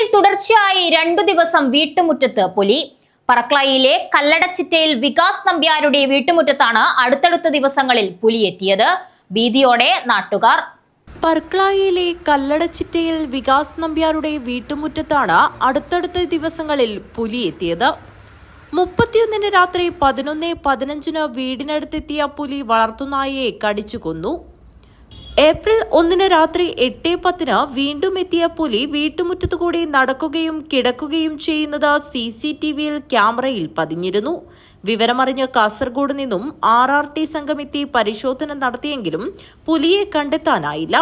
പറക്കളയിൽ തുടർച്ചയായി 2 ദിവസം വീട്ടുമുറ്റത്ത് പുലി. പറക്കളയിലെ കല്ലടച്ചിറ്റയിൽ വികാസ് നമ്പ്യാരുടെ വീട്ടുമുറ്റത്താണ് അടുത്തടുത്ത ദിവസങ്ങളിൽ പുലി എത്തിയത്. ഭീതിയോടെ നാട്ടുകാർ. പറക്കളയിലെ കല്ലടച്ചിറ്റയിൽ വികാസ് നമ്പ്യാരുടെ വീട്ടുമുറ്റത്താണ് അടുത്തടുത്ത ദിവസങ്ങളിൽ പുലി എത്തിയത്. 31 രാത്രി 11:15 വീടിനടുത്തെത്തിയ പുലി വളർത്തുനായയെ കടിച്ചു കൊന്നു. ഏപ്രിൽ 1 രാത്രി 8:10 വീണ്ടും എത്തിയ പുലി വീട്ടുമുറ്റത്തുകൂടി നടക്കുകയും കിടക്കുകയും ചെയ്യുന്നത് CCTVയിൽ ക്യാമറയിൽ പതിഞ്ഞിരുന്നു. വിവരമറിഞ്ഞ് കാസർഗോഡ് നിന്നും RRT സംഘം എത്തി പരിശോധന നടത്തിയെങ്കിലും പുലിയെ കണ്ടെത്താനായില്ല.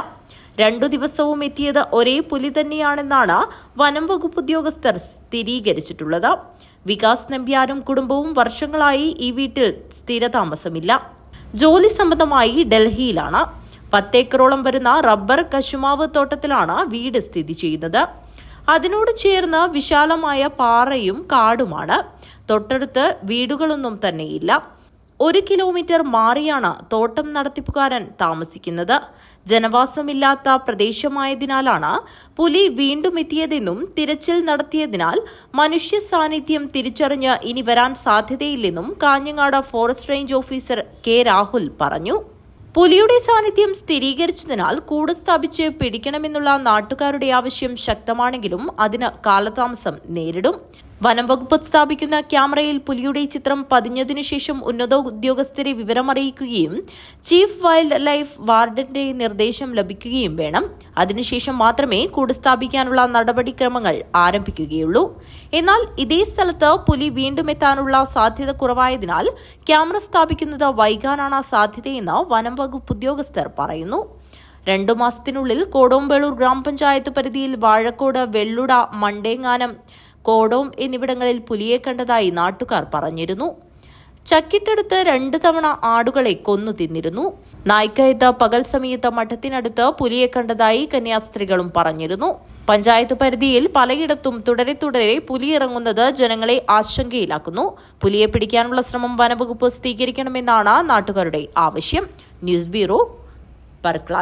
2 ദിവസവും എത്തിയത് ഒരേ പുലി തന്നെയാണെന്നാണ് വനം വകുപ്പ് ഉദ്യോഗസ്ഥർ സ്ഥിരീകരിച്ചിട്ടുള്ളത്. വികാസ് നമ്പ്യാരും കുടുംബവും വർഷങ്ങളായി ഈ വീട്ടിൽ സ്ഥിരതാമസമില്ല. ജോലി സംബന്ധമായി ഡൽഹിയിലാണ്. 10 ഏക്കറോളം വരുന്ന റബ്ബർ കശുമാവ് തോട്ടത്തിലാണ് വീട് സ്ഥിതി ചെയ്യുന്നത്. അതിനോട് ചേർന്ന് വിശാലമായ പാറയും കാടുമാണ്. തൊട്ടടുത്ത് വീടുകളൊന്നും തന്നെയില്ല. 1 കിലോമീറ്റർ മാറിയാണ് തോട്ടം നടത്തിപ്പുകാരൻ താമസിക്കുന്നത്. ജനവാസമില്ലാത്ത പ്രദേശമായതിനാലാണ് പുലി വീണ്ടും എത്തിയതെന്നും തിരച്ചിൽ നടത്തിയതിനാൽ മനുഷ്യ സാന്നിധ്യം തിരിച്ചറിഞ്ഞ് ഇനി വരാൻ സാധ്യതയില്ലെന്നും Kanhangad forest range officer K. Rahul പറഞ്ഞു. പുലിയുടെ സാന്നിധ്യം സ്ഥിരീകരിച്ചതിനാൽ കൂട് സ്ഥാപിച്ച് പിടിക്കണമെന്നുള്ള നാട്ടുകാരുടെ ആവശ്യം ശക്തമാണെങ്കിലും അതിന് കാലതാമസം നേരിടും. വനം വകുപ്പ് സ്ഥാപിക്കുന്ന ക്യാമറയിൽ പുലിയുടെ ചിത്രം പതിഞ്ഞതിനു ശേഷം ഉന്നത ഉദ്യോഗസ്ഥരെ വിവരമറിയിക്കുകയും ചീഫ് വൈൽഡ് ലൈഫ് വാർഡന്റെ നിർദ്ദേശം ലഭിക്കുകയും വേണം. അതിനുശേഷം മാത്രമേ കൂട് സ്ഥാപിക്കാനുള്ള നടപടിക്രമങ്ങൾ ആരംഭിക്കുകയുള്ളൂ. എന്നാൽ ഇതേ സ്ഥലത്ത് പുലി വീണ്ടും എത്താനുള്ള സാധ്യത കുറവായതിനാൽ ക്യാമറ സ്ഥാപിക്കുന്നത് വൈകാനാണ് സാധ്യതയെന്ന് വനം വകുപ്പ് ഉദ്യോഗസ്ഥർ പറയുന്നു. 2 മാസത്തിനുള്ളിൽ കോടോംബേളൂർ ഗ്രാമപഞ്ചായത്ത് പരിധിയിൽ വാഴക്കോട്, വെള്ളുട, മണ്ടേങ്ങാനം, കോടോം എന്നിവിടങ്ങളിൽ പുലിയെ കണ്ടതായി നാട്ടുകാർ പറഞ്ഞിരുന്നു. ചക്കിട്ടടുത്ത് 2 തവണ ആടുകളെ കൊന്നു തിന്നിരുന്നു. നായ്ക്കയത്ത് പകൽ സമയത്ത് മഠത്തിനടുത്ത് പുലിയെ കണ്ടതായി കന്യാസ്ത്രീകളും പറഞ്ഞിരുന്നു. പഞ്ചായത്ത് പരിധിയിൽ പലയിടത്തും തുടരെ പുലി ഇറങ്ങുന്നത് ജനങ്ങളെ ആശങ്കയിലാക്കുന്നു. പുലിയെ പിടിക്കാനുള്ള ശ്രമം വനവകുപ്പ് സ്ഥിരീകരിക്കണമെന്നാണ് നാട്ടുകാരുടെ ആവശ്യം. News bureau, പറക്കള.